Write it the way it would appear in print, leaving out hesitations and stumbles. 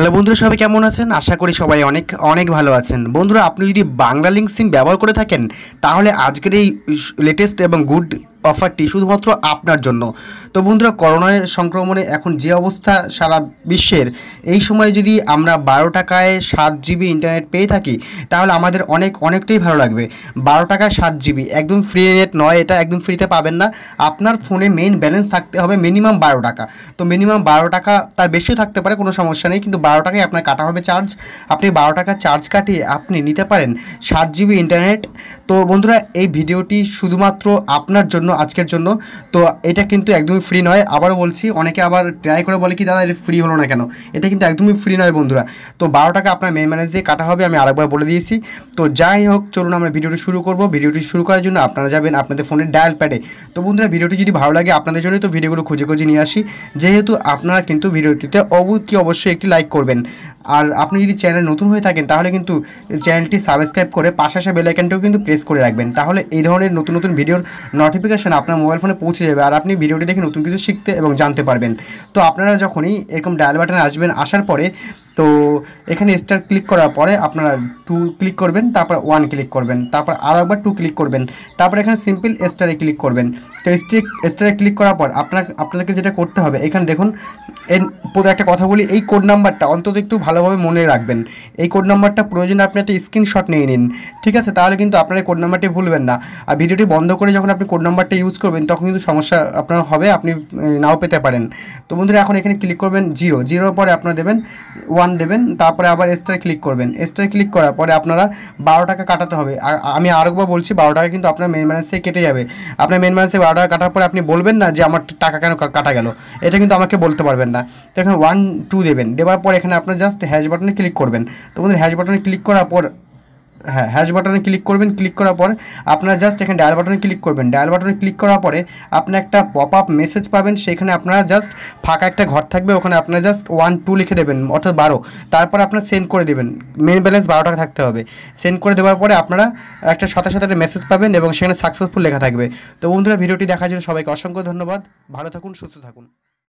Hello বন্ধুরা, সবাই কেমন আছেন? আশা করি সবাই অনেক অনেক ভালো আছেন। বন্ধুরা, আপনি যদি বাংলা লিঙ্ক সিম ব্যবহার করে থাকেন তাহলে আজকের এই লেটেস্ট এবং গুড অফারটি শুধুমাত্র আপনার জন্য। তো বন্ধুরা, করোনা সংক্রমণে এখন যে অবস্থা সারা বিশ্বের, এই সময় যদি আমরা 12 টাকায় 7 জিবি ইন্টারনেট পেয়ে থাকি তাহলে আমাদের অনেকটাই ভালো লাগবে। 12 টাকায় 7 জিবি একদম ফ্রি নেট নয়, এটা একদম ফ্রিতে পাবেন না। আপনার ফোনে মেইন ব্যালেন্স থাকতে হবে মিনিমাম 12 টাকা। তো মিনিমাম 12 টাকা, তার বেশিও থাকতে পারে, কোনো সমস্যা নেই, কিন্তু 12 টাকায় আপনার কাটা হবে চার্জ। আপনি 12 টাকা চার্জ কাটিয়ে আপনি নিতে পারেন 7 জিবি ইন্টারনেট। তো বন্ধুরা, এই ভিডিওটি শুধুমাত্র আপনার জন্য, আজকের জন্য। তো এটা কিন্তু একদমই ফ্রি নয়, আবারও বলছি। অনেকে আবার ট্রাই করে বলে কি দাদা এটা ফ্রি হলো না কেন? এটা কিন্তু একদমই ফ্রি নয় বন্ধুরা। তো 12 টাকা আপনার মেইন ব্যালেন্স দিয়ে কাটা হবে, আমি আরেকবার বলে দিয়েছি। তো যাই হোক, চলুন আমরা ভিডিওটি শুরু করব। ভিডিওটি শুরু করার জন্য আপনারা যাবেন আপনাদের ফোনের ডায়াল প্যাডে। তো বন্ধুরা, ভিডিওটি যদি ভালো লাগে আপনাদের জন্য, তো ভিডিওগুলো খুঁজে নিয়ে আসি। যেহেতু আপনারা কিন্তু ভিডিওটিতে অবশ্যই একটি লাইক করবেন। আর আপনি যদি চ্যানেল নতুন হয়ে থাকেন তাহলে কিন্তু চ্যানেলটি সাবস্ক্রাইব করে পাশে আসা বেল আইকনটাও কিন্তু প্রেস করে রাখবেন। তাহলে এই ধরনের নতুন নতুন ভিডিওর নোটিফিকেশন আপনার মোবাইল ফোনে পৌঁছে যাবে, আর আপনি ভিডিওটি দেখে নতুন কিছু শিখতে এবং জানতে পারবেন। তো আপনারা যখনই এরকম ডায়াল বাটনে আসবেন, আসার পরে তো এখানে স্টার ক্লিক করার পরে আপনারা 2 ক্লিক করবেন, তারপর 1 ক্লিক করবেন, তারপর আরও একবার 2 ক্লিক করবেন, তারপর এখানে সিম্পল স্টারে ক্লিক করবেন। তো স্টারে ক্লিক করার পর আপনাদেরকে যেটা করতে হবে, এখানে দেখুন একটা কথা বলি, এই কোড নাম্বারটা অন্তত একটু ভালোভাবে মনে রাখবেন। এই কোড নাম্বারটা প্রয়োজনে আপনি একটা স্ক্রিনশট নিয়ে নিন, ঠিক আছে? তাহলে কিন্তু আপনার এই কোড নাম্বারটি ভুলবেন না। আর ভিডিওটি বন্ধ করে যখন আপনি কোড নাম্বারটা ইউজ করবেন তখন কিন্তু সমস্যা আপনার হবে, আপনি নাও পেতে পারেন। তো বন্ধুরা, এখন এখানে ক্লিক করবেন 0 পরে আপনারা দেবেন 1 দেবেন, তারপরে আবার স্টার ক্লিক করবেন। স্টার ক্লিক করার পরে আপনারা 12 টাকা কাটাতে হবে। আর আমি আরেকবার বলছি, 12 টাকা কিন্তু আপনার মেন ব্যালেন্স থেকে কেটে যাবে। আপনার মেন ব্যালেন্স থেকে 12 টাকা কাটার পরে আপনি বলবেন না যে আমার টাকা কেন কাটা গেল, এটা কিন্তু আমাকে বলতে পারবেন না। তো এখানে 1 2 দেবেন, দেওয়ার পর এখানে আপনার জাস্ট হ্যাশ বাটনে ক্লিক করবেন। তো বন্ধুরা, হ্যাশ বাটনে ক্লিক করার পর হ্যাশ বাটনে ক্লিক করবেন। ক্লিক করার পর আপনারা জাস্ট এখানে ডায়াল বাটনে ক্লিক করবেন। ডায়াল বাটনে ক্লিক করার পরে আপনি একটা পপ আপ মেসেজ পাবেন, সেখানে আপনারা জাস্ট ফাঁকা একটা ঘর থাকবে, ওখানে আপনারা জাস্ট 1 2 লিখে দেবেন, অর্থাৎ 12। তারপর আপনারা সেন্ড করে দেবেন। মেন ব্যালেন্স 12 টাকা থাকতে হবে। সেন্ড করে দেওয়ার পরে আপনারা একটা সাথে একটা মেসেজ পাবেন এবং সেখানে সাকসেসফুল লেখা থাকবে। তো বন্ধুরা, ভিডিওটি দেখার জন্য সবাইকে অসংখ্য ধন্যবাদ। ভালো থাকুন, সুস্থ থাকুন।